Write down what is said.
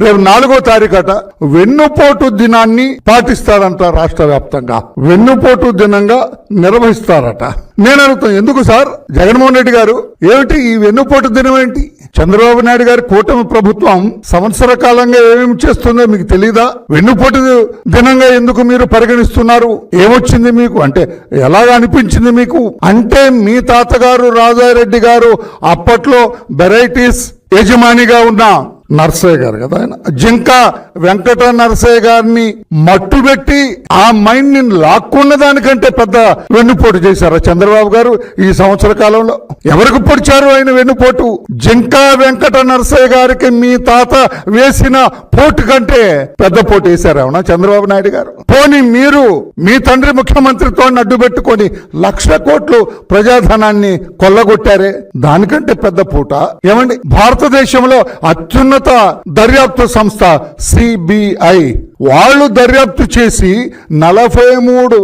రేపు 4వ తారీఖట వెన్నుపోటు దినాన్ని పాటిస్తారంట. రాష్ట్ర వ్యాప్తంగా వెన్నుపోటు దినంగా నిర్వహిస్తారట. నేను అడుగుతాను, ఎందుకు సార్ జగన్మోహన్ రెడ్డి గారు ఏమిటి ఈ వెన్నుపోటు దినం ఏంటి? చంద్రబాబు నాయుడు గారి కూటమి ప్రభుత్వం సంవత్సర కాలంగా ఏమేమి చేస్తుందో మీకు తెలీదా? వెన్నుపోటు దినంగా ఎందుకు మీరు పరిగణిస్తున్నారు? ఏమొచ్చింది మీకు? అంటే ఎలాగ అనిపించింది మీకు? అంటే మీ తాతగారు రాజారెడ్డి గారు అప్పట్లో వెరైటీస్ యజమానిగా ఉన్న నర్సయ్య గారు కదా, ఆయన జింకా వెంకట నర్సయ్య గారిని మట్టుబెట్టి ఆ మైండ్ ని లాక్కున్న దానికంటే పెద్ద వెన్నుపోటు చేశారా చంద్రబాబు గారు ఈ సంవత్సర కాలంలో? ఎవరికి పొడిచారు ఆయన వెన్నుపోటు? జింకా వెంకట నర్సయ్య గారికి మీ తాత వేసిన పోటు కంటే పెద్ద పోటు వేశారు అవునా చంద్రబాబు నాయుడు గారు? పోనీ మీరు మీ తండ్రి ముఖ్యమంత్రితో అడ్డు పెట్టుకొని 1,00,000 కోట్లు ప్రజాధనాన్ని కొల్లగొట్టారే, దానికంటే పెద్ద పూట ఏమండి? భారతదేశంలో అత్యున్నత దర్యాప్తు సంస్థ సిబిఐ వాళ్ళు దర్యాప్తు చేసి 43